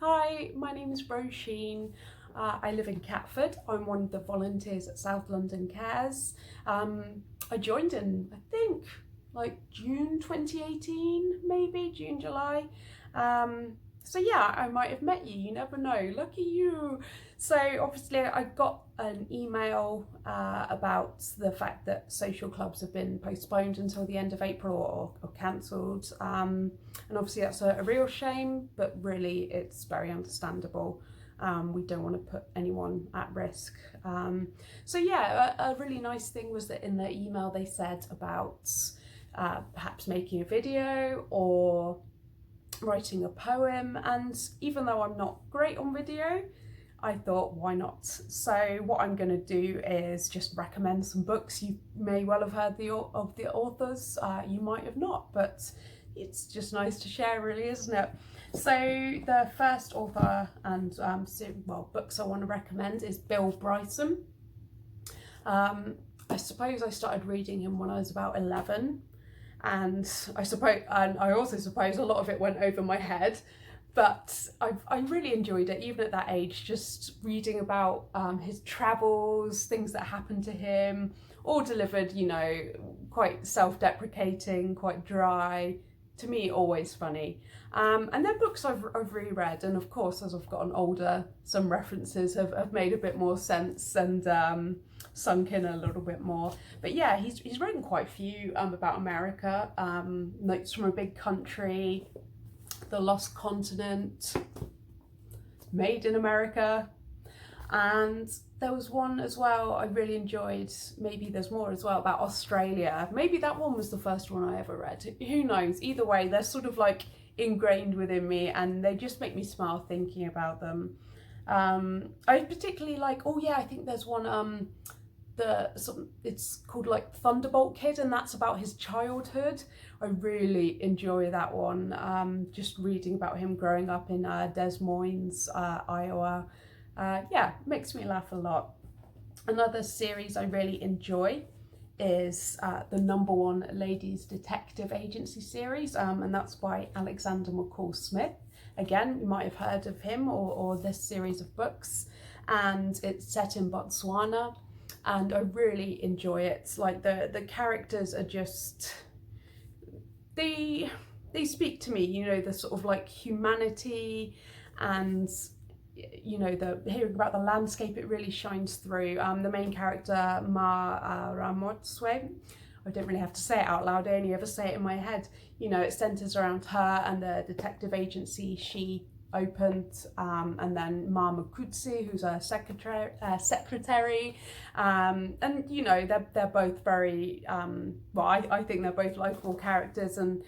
Hi, my name is Roisin. I live in Catford. I'm one of the volunteers at South London Cares. I joined in, I think, like June 2018, maybe June, July. So yeah, I might have met you, you never know, lucky you. So obviously I got an email about the fact that social clubs have been postponed until the end of April or cancelled. And obviously that's a real shame, but really it's very understandable. We don't want to put anyone at risk. So yeah, a really nice thing was that in the email they said about perhaps making a video or writing a poem, and even though I'm not great on video, I thought, why not? So what I'm going to do is just recommend some books. You may well have heard of the authors, you might have not, but it's just nice to share, really, isn't it? So the first author and books I want to recommend is Bill Bryson. I suppose I started reading him when I was about 11, and I also suppose a lot of it went over my head, but I really enjoyed it even at that age, just reading about his travels, things that happened to him, all delivered, quite self-deprecating, quite dry, to me always funny. And then books I've reread, and of course as I've gotten older some references have made a bit more sense and sunk in a little bit more. But yeah, he's written quite a few about America, Notes from a Big Country, The Lost Continent, Made in America, and there was one as well I really enjoyed, maybe there's more as well, about Australia. Maybe that one was the first one I ever read, who knows. Either way, they're sort of like ingrained within me and they just make me smile thinking about them. I particularly like, I think there's one, it's called like Thunderbolt Kid, and that's about his childhood. I really enjoy that one, just reading about him growing up in Des Moines, Iowa. Makes me laugh a lot. Another series I really enjoy is the #1 Ladies Detective Agency series, and that's by Alexander McCall Smith. Again, you might have heard of him or this series of books, and it's set in Botswana, and I really enjoy it. Like the characters are just, they speak to me, the sort of like humanity and the hearing about the landscape, it really shines through. The main character, Ma Ramotswe, I don't really have to say it out loud, I only ever say it in my head. It centres around her and the detective agency she opened, and then Ma Makutsi, who's a secretary, and they're both very I think they're both likeable characters, and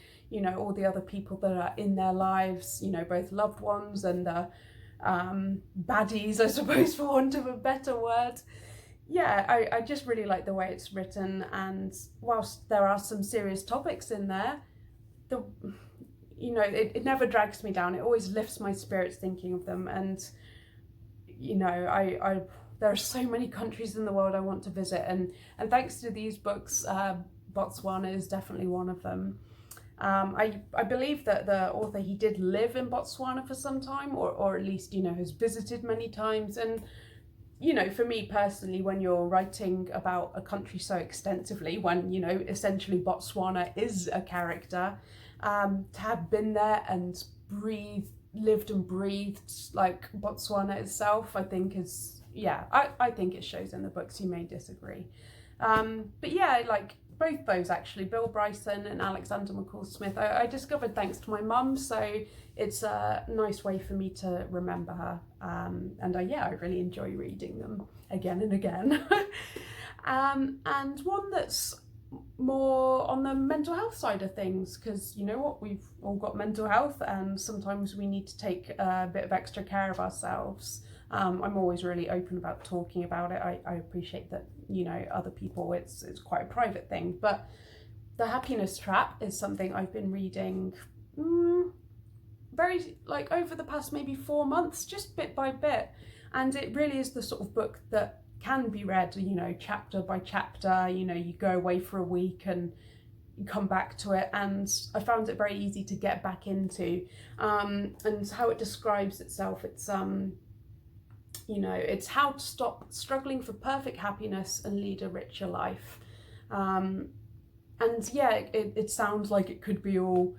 all the other people that are in their lives, both loved ones and baddies, I suppose, for want of a better word. I just really like the way it's written, and whilst there are some serious topics in there, it never drags me down. It always lifts my spirits thinking of them, and there are so many countries in the world I want to visit, and thanks to these books, Botswana is definitely one of them. I believe that the author, he did live in Botswana for some time, or at least, has visited many times. And, for me personally, when you're writing about a country so extensively, when, essentially Botswana is a character, to have been there and lived and breathed like Botswana itself, I think is, I think it shows in the books. You may disagree. But yeah, like, both those actually, Bill Bryson and Alexander McCall Smith, I discovered thanks to my mum, so it's a nice way for me to remember her, and I really enjoy reading them again and again. And one that's more on the mental health side of things, because we've all got mental health and sometimes we need to take a bit of extra care of ourselves. I'm always really open about talking about it. I appreciate that, other people, it's quite a private thing, but The Happiness Trap is something I've been reading very, like, over the past maybe 4 months, just bit by bit, and it really is the sort of book that can be read, chapter by chapter. You go away for a week and come back to it, and I found it very easy to get back into. And how it describes itself, it's it's how to stop struggling for perfect happiness and lead a richer life. And yeah, it sounds like it could be all,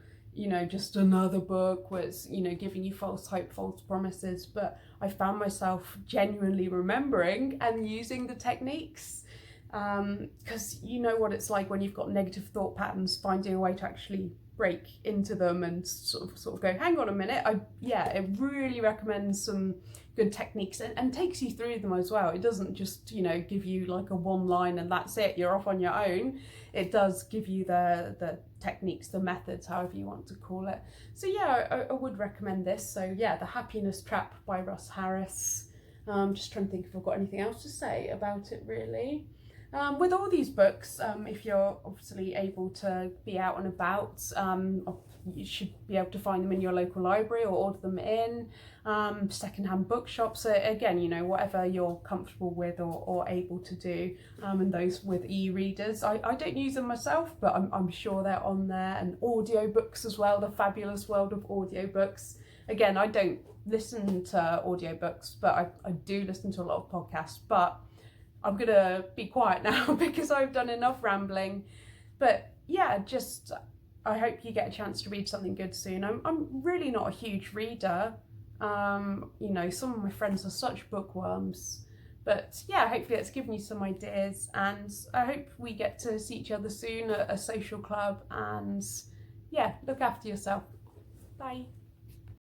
just another book where it's, giving you false hope, false promises. But I found myself genuinely remembering and using the techniques. Because you know what it's like when you've got negative thought patterns, finding a way to actually break into them and sort of go, hang on a minute. It really recommends some good techniques, and takes you through them as well. It doesn't just, give you like a one line and that's it, you're off on your own. It does give you the techniques, the methods, however you want to call it. So yeah, I would recommend this. So yeah, The Happiness Trap by Russ Harris. Just trying to think if I've got anything else to say about it really. With all these books, if you're obviously able to be out and about, you should be able to find them in your local library or order them in secondhand bookshops. So again, whatever you're comfortable with or able to do. And those with e-readers, I don't use them myself, but I'm sure they're on there. And audiobooks as well, the fabulous world of audiobooks. Again, I don't listen to audiobooks, but I do listen to a lot of podcasts. But I'm gonna be quiet now because I've done enough rambling. But yeah, just I hope you get a chance to read something good soon. I'm really not a huge reader. Some of my friends are such bookworms. But yeah, hopefully it's given you some ideas, and I hope we get to see each other soon at a social club. And yeah, look after yourself. Bye.